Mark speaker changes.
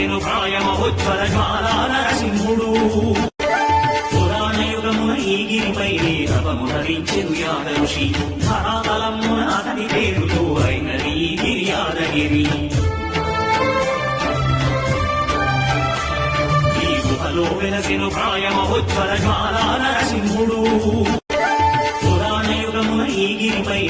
Speaker 1: వెలసెను ప్రాయమహోజ్వల జ్వాలా నరసింహుడు పురాణయుగమున ఈ గిరిపై తపమునరించెను యాద ఋషి ధరాతలమున అతని పేరుతో అయినది ఈ గిరి యాదగిరి ఈ గుహలో వెలసెను ప్రాయమహోజ్వల జ్వాలా నరసింహుడు పురాణయుగమున ఈ గిరిపై